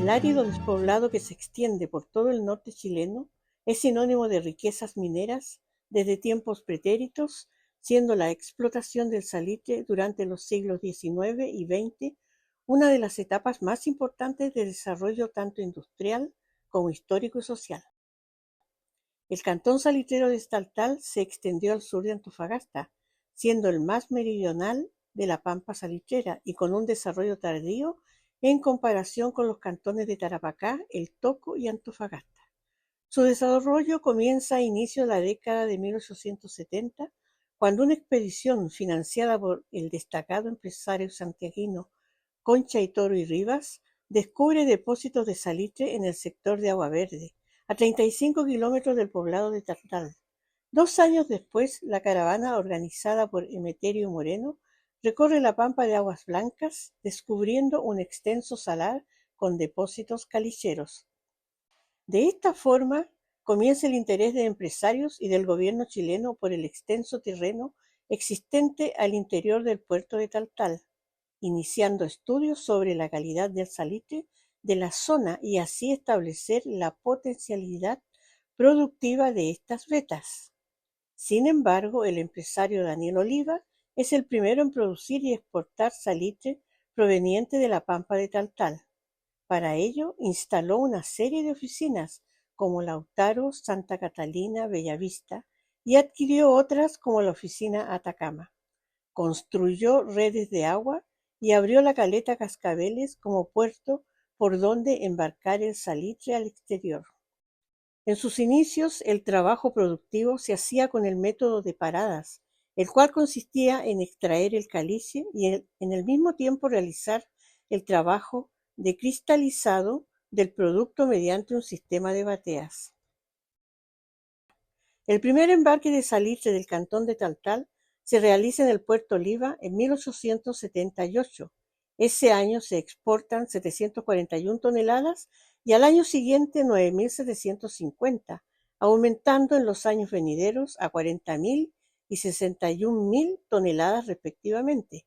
El árido despoblado que se extiende por todo el norte chileno es sinónimo de riquezas mineras desde tiempos pretéritos, siendo la explotación del salitre durante los siglos XIX y XX una de las etapas más importantes de desarrollo tanto industrial como histórico y social. El cantón salitrero de Taltal se extendió al sur de Antofagasta, siendo el más meridional de la pampa salitrera y con un desarrollo tardío en comparación con los cantones de Tarapacá, El Toco y Antofagasta. Su desarrollo comienza a inicios de la década de 1870, cuando una expedición financiada por el destacado empresario santiaguino Concha y Toro y Rivas descubre depósitos de salitre en el sector de Agua Verde, a 35 kilómetros del poblado de Taltal. 2 años después, la caravana organizada por Emeterio Moreno recorre la pampa de Aguas Blancas, descubriendo un extenso salar con depósitos calicheros. De esta forma, comienza el interés de empresarios y del gobierno chileno por el extenso terreno existente al interior del puerto de Taltal, iniciando estudios sobre la calidad del salitre de la zona y así establecer la potencialidad productiva de estas vetas. Sin embargo, el empresario Daniel Oliva es el primero en producir y exportar salitre proveniente de la pampa de Taltal. Para ello, instaló una serie de oficinas como Lautaro, Santa Catalina, Bellavista y adquirió otras como la oficina Atacama. Construyó redes de agua y abrió la caleta Cascabeles como puerto por donde embarcar el salitre al exterior. En sus inicios, el trabajo productivo se hacía con el método de paradas, el cual consistía en extraer el caliche y en el mismo tiempo realizar el trabajo de cristalizado del producto mediante un sistema de bateas. El primer embarque de salitre del cantón de Taltal se realiza en el puerto Oliva en 1878. Ese año se exportan 741 toneladas y al año siguiente 9.750, aumentando en los años venideros a 40.000 y 61.000 toneladas respectivamente.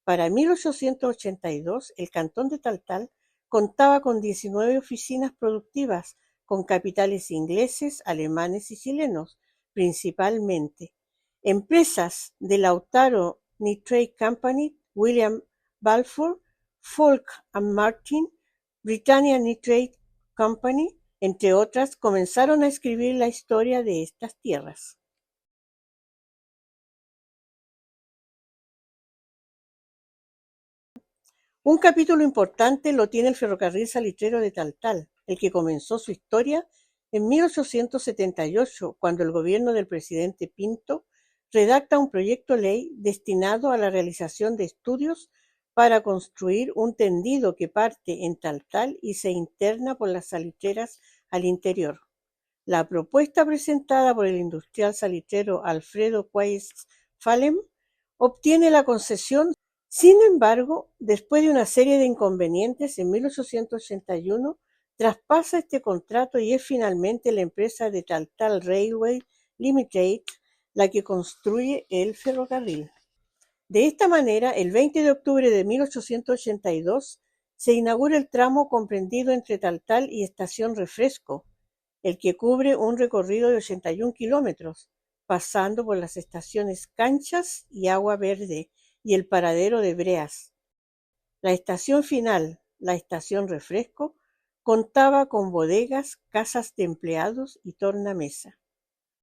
Para 1882, el cantón de Taltal contaba con 19 oficinas productivas con capitales ingleses, alemanes y chilenos, principalmente. Empresas de Lautaro Nitrate Company, William Balfour, Folk and Martin, Britannia Nitrate Company, entre otras, comenzaron a escribir la historia de estas tierras. Un capítulo importante lo tiene el ferrocarril salitrero de Taltal, el que comenzó su historia en 1878, cuando el gobierno del presidente Pinto redacta un proyecto ley destinado a la realización de estudios para construir un tendido que parte en Taltal y se interna por las salitreras al interior. La propuesta presentada por el industrial salitrero Alfredo Quays Phalem obtiene la concesión. Sin embargo, después de una serie de inconvenientes, en 1881 traspasa este contrato y es finalmente la empresa de Taltal Railway Limited la que construye el ferrocarril. De esta manera, el 20 de octubre de 1882 se inaugura el tramo comprendido entre Taltal y Estación Refresco, el que cubre un recorrido de 81 kilómetros, pasando por las estaciones Canchas y Agua Verde y el paradero de Breas. La estación final, la estación Refresco, contaba con bodegas, casas de empleados y tornamesa.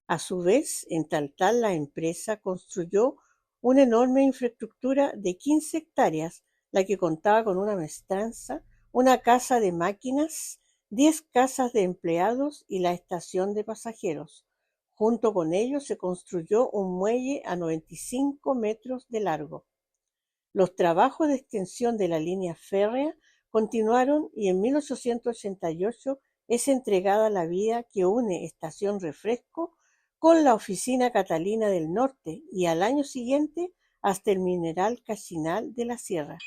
A su vez, en Taltal la empresa construyó una enorme infraestructura de 15 hectáreas, la que contaba con una maestranza, una casa de máquinas, 10 casas de empleados y la estación de pasajeros. Junto con ello se construyó un muelle a 95 metros de largo. Los trabajos de extensión de la línea férrea continuaron y en 1888 es entregada la vía que une Estación Refresco con la oficina Catalina del Norte y al año siguiente hasta el mineral Cachinal de la Sierra.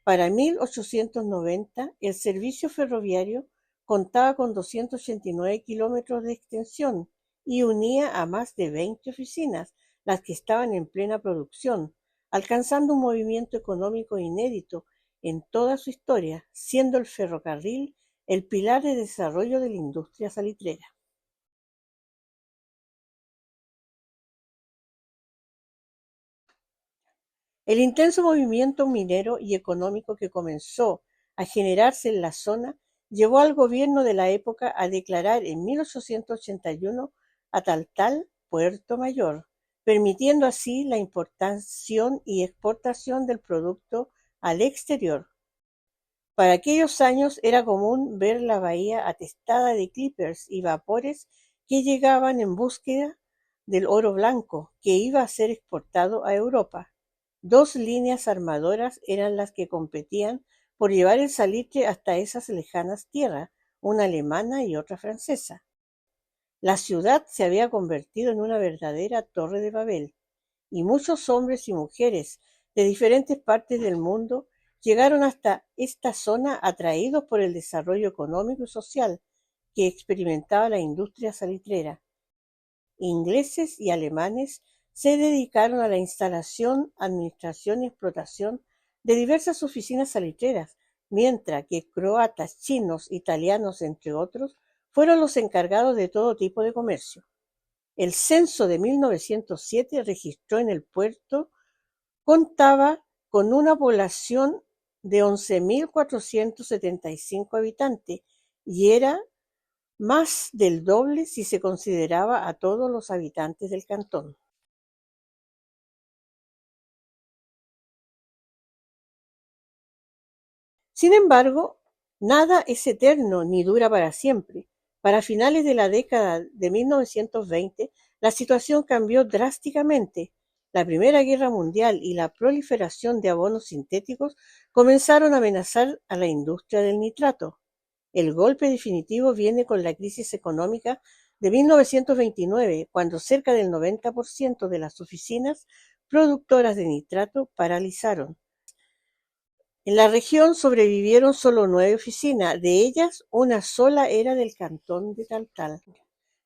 Para 1890 el servicio ferroviario contaba con 289 kilómetros de extensión y unía a más de 20 oficinas, las que estaban en plena producción, alcanzando un movimiento económico inédito en toda su historia, siendo el ferrocarril el pilar de desarrollo de la industria salitrera. El intenso movimiento minero y económico que comenzó a generarse en la zona llevó al gobierno de la época a declarar en 1881 a Taltal Puerto Mayor, permitiendo así la importación y exportación del producto al exterior. Para aquellos años era común ver la bahía atestada de clippers y vapores que llegaban en búsqueda del oro blanco que iba a ser exportado a Europa. Dos líneas armadoras eran las que competían por llevar el salitre hasta esas lejanas tierras, una alemana y otra francesa. La ciudad se había convertido en una verdadera torre de Babel, y muchos hombres y mujeres de diferentes partes del mundo llegaron hasta esta zona atraídos por el desarrollo económico y social que experimentaba la industria salitrera. Ingleses y alemanes se dedicaron a la instalación, administración y explotación de diversas oficinas salitreras, mientras que croatas, chinos, italianos, entre otros, fueron los encargados de todo tipo de comercio. El censo de 1907 registró en el puerto contaba con una población de 11.475 habitantes y era más del doble si se consideraba a todos los habitantes del cantón. Sin embargo, nada es eterno ni dura para siempre. Para finales de la década de 1920, la situación cambió drásticamente. La Primera Guerra Mundial y la proliferación de abonos sintéticos comenzaron a amenazar a la industria del nitrato. El golpe definitivo viene con la crisis económica de 1929, cuando cerca del 90% de las oficinas productoras de nitrato paralizaron. En la región sobrevivieron solo 9 oficinas, de ellas una sola era del cantón de Taltal.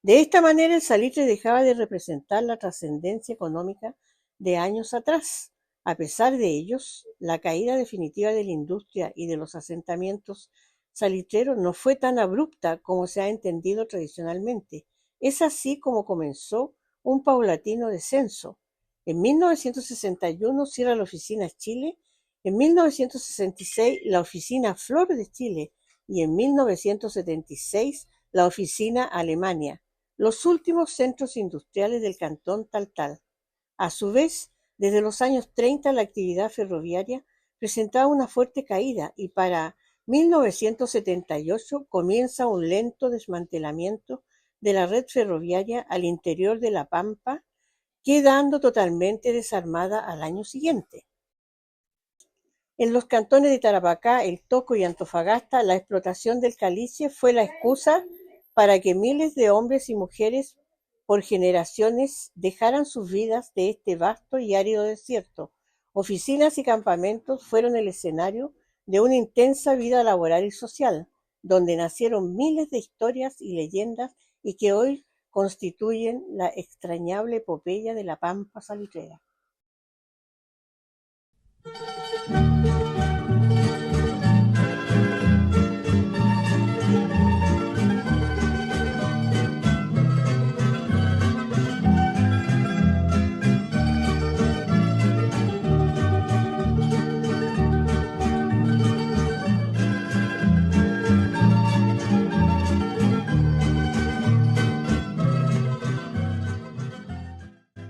De esta manera el salitre dejaba de representar la trascendencia económica de años atrás. A pesar de ellos, la caída definitiva de la industria y de los asentamientos salitreros no fue tan abrupta como se ha entendido tradicionalmente. Es así como comenzó un paulatino descenso. En 1961 cierra la oficina Chile, en 1966 la oficina Flor de Chile y en 1976 la oficina Alemania, los últimos centros industriales del cantón Taltal. A su vez, desde los años 30 la actividad ferroviaria presentaba una fuerte caída y para 1978 comienza un lento desmantelamiento de la red ferroviaria al interior de La Pampa, quedando totalmente desarmada al año siguiente. En los cantones de Tarapacá, El Toco y Antofagasta, la explotación del caliche fue la excusa para que miles de hombres y mujeres por generaciones dejaran sus vidas de este vasto y árido desierto. Oficinas y campamentos fueron el escenario de una intensa vida laboral y social, donde nacieron miles de historias y leyendas y que hoy constituyen la extrañable epopeya de la Pampa salitrera.